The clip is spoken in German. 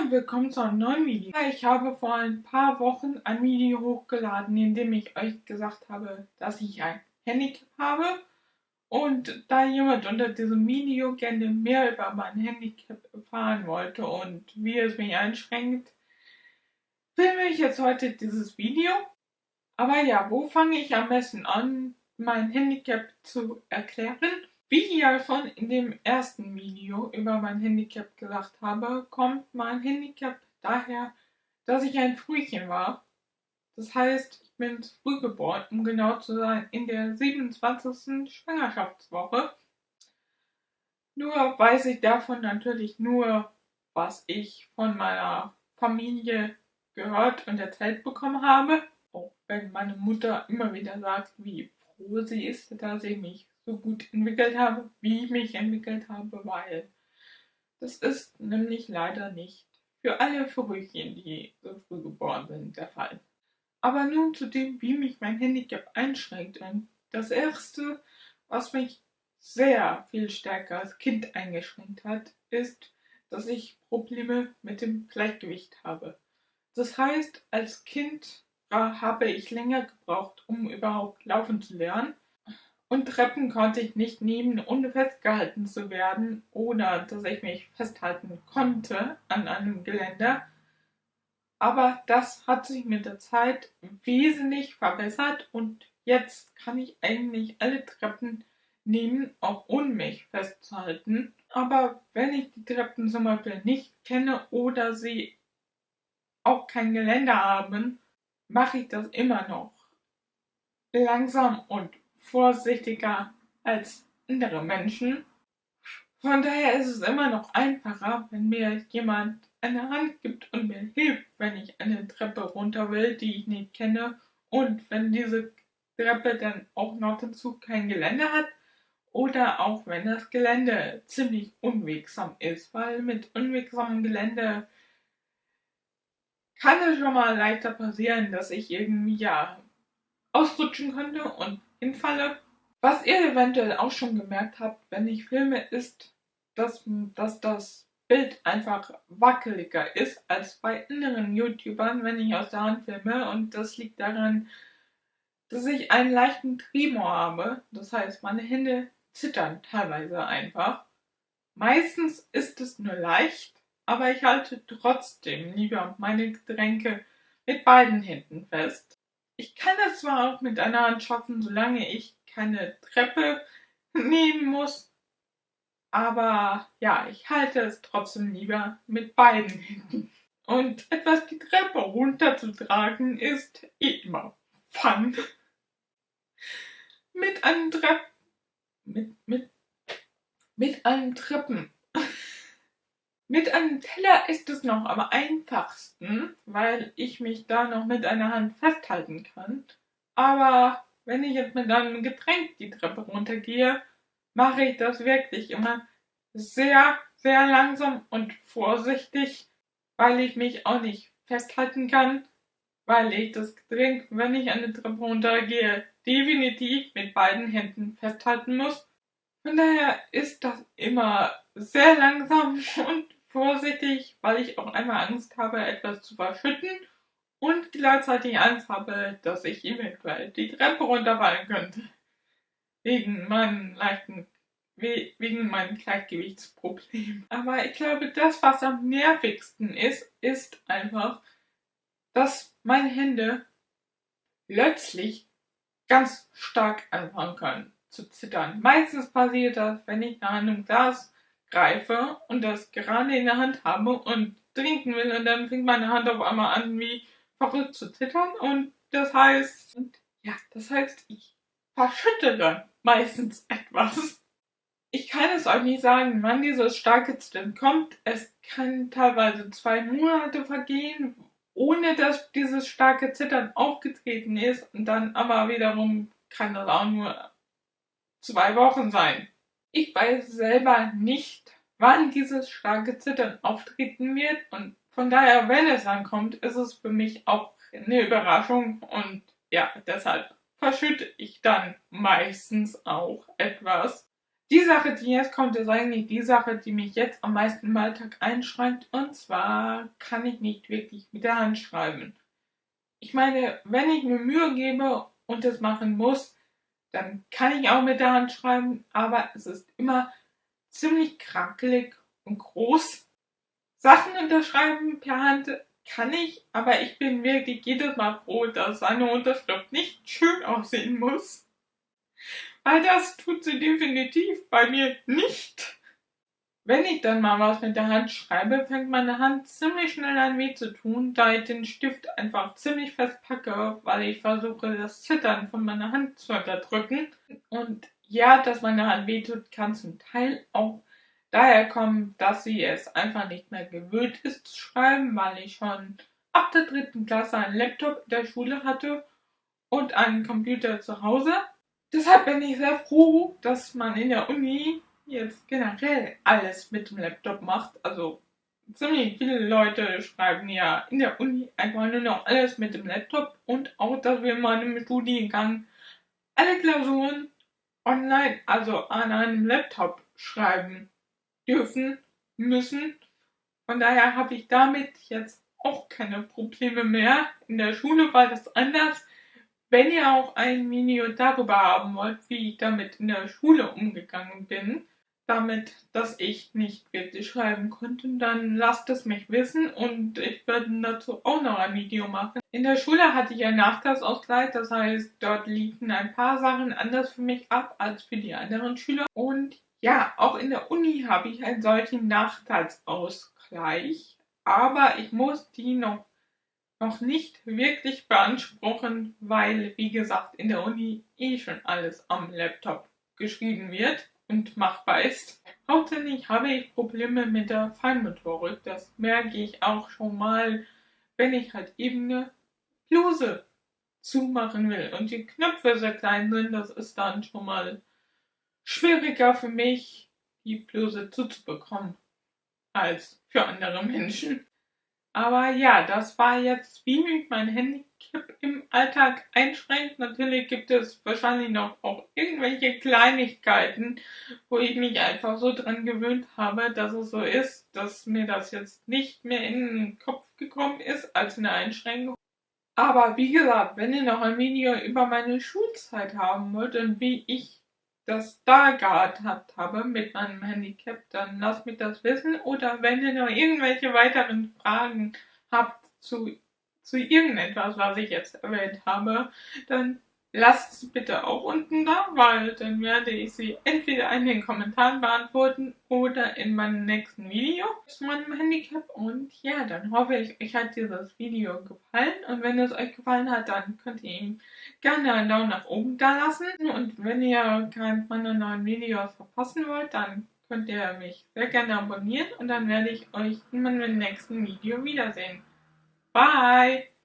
Und willkommen zu einem neuen Video. Ich habe vor ein paar Wochen ein Video hochgeladen, in dem ich euch gesagt habe, dass ich ein Handicap habe. Und da jemand unter diesem Video gerne mehr über mein Handicap erfahren wollte und wie es mich einschränkt, filme ich jetzt heute dieses Video. Aber ja, wo fange ich am besten an, mein Handicap zu erklären? Wie ich ja schon in dem ersten Video über mein Handicap gesagt habe, kommt mein Handicap daher, dass ich ein Frühchen war. Das heißt, ich bin zu früh geboren, um genau zu sein, in der 27. Schwangerschaftswoche. Nur weiß ich davon natürlich nur, was ich von meiner Familie gehört und erzählt bekommen habe. Auch wenn meine Mutter immer wieder sagt, wie froh sie ist, dass ich mich so gut entwickelt habe, wie ich mich entwickelt habe, weil das ist nämlich leider nicht für alle Frühchen, die so früh geboren sind, der Fall. Aber nun zu dem, wie mich mein Handicap einschränkt. Und das Erste, was mich sehr viel stärker als Kind eingeschränkt hat, ist, dass ich Probleme mit dem Gleichgewicht habe. Das heißt, als Kind habe ich länger gebraucht, um überhaupt laufen zu lernen. Und Treppen konnte ich nicht nehmen, ohne festgehalten zu werden oder dass ich mich festhalten konnte an einem Geländer. Aber das hat sich mit der Zeit wesentlich verbessert und jetzt kann ich eigentlich alle Treppen nehmen, auch ohne mich festzuhalten. Aber wenn ich die Treppen zum Beispiel nicht kenne oder sie auch kein Geländer haben, mache ich das immer noch langsam und vorsichtiger als andere Menschen. Von daher ist es immer noch einfacher, wenn mir jemand eine Hand gibt und mir hilft, wenn ich eine Treppe runter will, die ich nicht kenne, und wenn diese Treppe dann auch noch dazu kein Gelände hat oder auch wenn das Gelände ziemlich unwegsam ist, weil mit unwegsamem Gelände kann es schon mal leichter passieren, dass ich irgendwie ausrutschen könnte und hinfalle. Was ihr eventuell auch schon gemerkt habt, wenn ich filme, ist, dass das Bild einfach wackeliger ist als bei anderen YouTubern, wenn ich aus der Hand filme. Und das liegt daran, dass ich einen leichten Tremor habe. Das heißt, meine Hände zittern teilweise einfach. Meistens ist es nur leicht, aber ich halte trotzdem lieber meine Getränke mit beiden Händen fest. Ich kann es zwar auch mit einer Hand schaffen, solange ich keine Treppe nehmen muss, aber ja, ich halte es trotzdem lieber mit beiden Händen. Und etwas die Treppe runterzutragen ist immer Fun. Mit einem Trepp mit einem Treppen. Mit einem Teller ist es noch am einfachsten, weil ich mich da noch mit einer Hand festhalten kann. Aber wenn ich jetzt mit einem Getränk die Treppe runtergehe, mache ich das wirklich immer sehr, sehr langsam und vorsichtig, weil ich mich auch nicht festhalten kann, weil ich das Getränk, wenn ich eine Treppe runtergehe, definitiv mit beiden Händen festhalten muss. Von daher ist das immer sehr langsam und vorsichtig, weil ich auch einmal Angst habe, etwas zu verschütten und gleichzeitig Angst habe, dass ich eventuell die Treppe runterfallen könnte. Wegen meinem Gleichgewichtsproblem. Aber ich glaube, das, was am nervigsten ist, ist einfach, dass meine Hände plötzlich ganz stark anfangen können zu zittern. Meistens passiert das, wenn ich nach einem Glas greife und das gerade in der Hand habe und trinken will und dann fängt meine Hand auf einmal an, wie verrückt zu zittern und das heißt, ich verschüttere meistens etwas. Ich kann es euch nicht sagen, wann dieses starke Zittern kommt. Es kann teilweise 2 Monate vergehen, ohne dass dieses starke Zittern aufgetreten ist, und dann aber wiederum kann das auch nur 2 Wochen sein. Ich weiß selber nicht, wann dieses starke Zittern auftreten wird, und von daher, wenn es ankommt, ist es für mich auch eine Überraschung und ja, deshalb verschütte ich dann meistens auch etwas. Die Sache, die jetzt kommt, ist eigentlich die Sache, die mich jetzt am meisten im Alltag einschränkt. Und zwar kann ich nicht wirklich mit der Hand schreiben. Ich meine, wenn ich mir Mühe gebe und es machen muss, dann kann ich auch mit der Hand schreiben, aber es ist immer ziemlich krakelig und groß. Sachen unterschreiben per Hand kann ich, aber ich bin wirklich jedes Mal froh, dass eine Unterschrift nicht schön aussehen muss. Weil das tut sie definitiv bei mir nicht. Wenn ich dann mal was mit der Hand schreibe, fängt meine Hand ziemlich schnell an weh zu tun, da ich den Stift einfach ziemlich fest packe, weil ich versuche, das Zittern von meiner Hand zu unterdrücken. Und ja, dass meine Hand weh tut, kann zum Teil auch daher kommen, dass sie es einfach nicht mehr gewöhnt ist zu schreiben, weil ich schon ab der 3. Klasse einen Laptop in der Schule hatte und einen Computer zu Hause. Deshalb bin ich sehr froh, dass man in der Uni jetzt generell alles mit dem Laptop macht. Also ziemlich viele Leute schreiben ja in der Uni einfach nur noch alles mit dem Laptop und auch, dass wir in meinem Studiengang alle Klausuren online, also an einem Laptop schreiben dürfen, müssen. Von daher habe ich damit jetzt auch keine Probleme mehr. In der Schule war das anders. Wenn ihr auch ein Video darüber haben wollt, wie ich damit in der Schule umgegangen bin, damit, dass ich nicht wirklich schreiben konnte, dann lasst es mich wissen und ich werde dazu auch noch ein Video machen. In der Schule hatte ich einen Nachteilsausgleich, das heißt, dort liefen ein paar Sachen anders für mich ab als für die anderen Schüler. Und ja, auch in der Uni habe ich einen solchen Nachteilsausgleich, aber ich muss die noch nicht wirklich beanspruchen, weil, wie gesagt, in der Uni schon alles am Laptop geschrieben wird und machbar ist. Hauptsächlich habe ich Probleme mit der Feinmotorik. Das merke ich auch schon mal, wenn ich halt eben eine Bluse zumachen will und die Knöpfe sehr klein sind. Das ist dann schon mal schwieriger für mich, die Bluse zuzubekommen, als für andere Menschen. Aber ja, das war jetzt, wie mich mein Handicap im Alltag einschränkt. Natürlich gibt es wahrscheinlich noch auch irgendwelche Kleinigkeiten, wo ich mich einfach so dran gewöhnt habe, dass es so ist, dass mir das jetzt nicht mehr in den Kopf gekommen ist als eine Einschränkung. Aber wie gesagt, wenn ihr noch ein Video über meine Schulzeit haben wollt und wie ich das da gehandhabt habe mit meinem Handicap, dann lasst mich das wissen. Oder wenn ihr noch irgendwelche weiteren Fragen habt zu irgendetwas, was ich jetzt erwähnt habe, dann lasst es bitte auch unten da, weil dann werde ich sie entweder in den Kommentaren beantworten oder in meinem nächsten Video zu meinem Handicap. Und ja, dann hoffe ich, euch hat dieses Video gefallen. Und wenn es euch gefallen hat, dann könnt ihr ihm gerne einen Daumen nach oben da lassen. Und wenn ihr keinen meiner neuen Videos verpassen wollt, dann könnt ihr mich sehr gerne abonnieren und dann werde ich euch in meinem nächsten Video wiedersehen. Bye!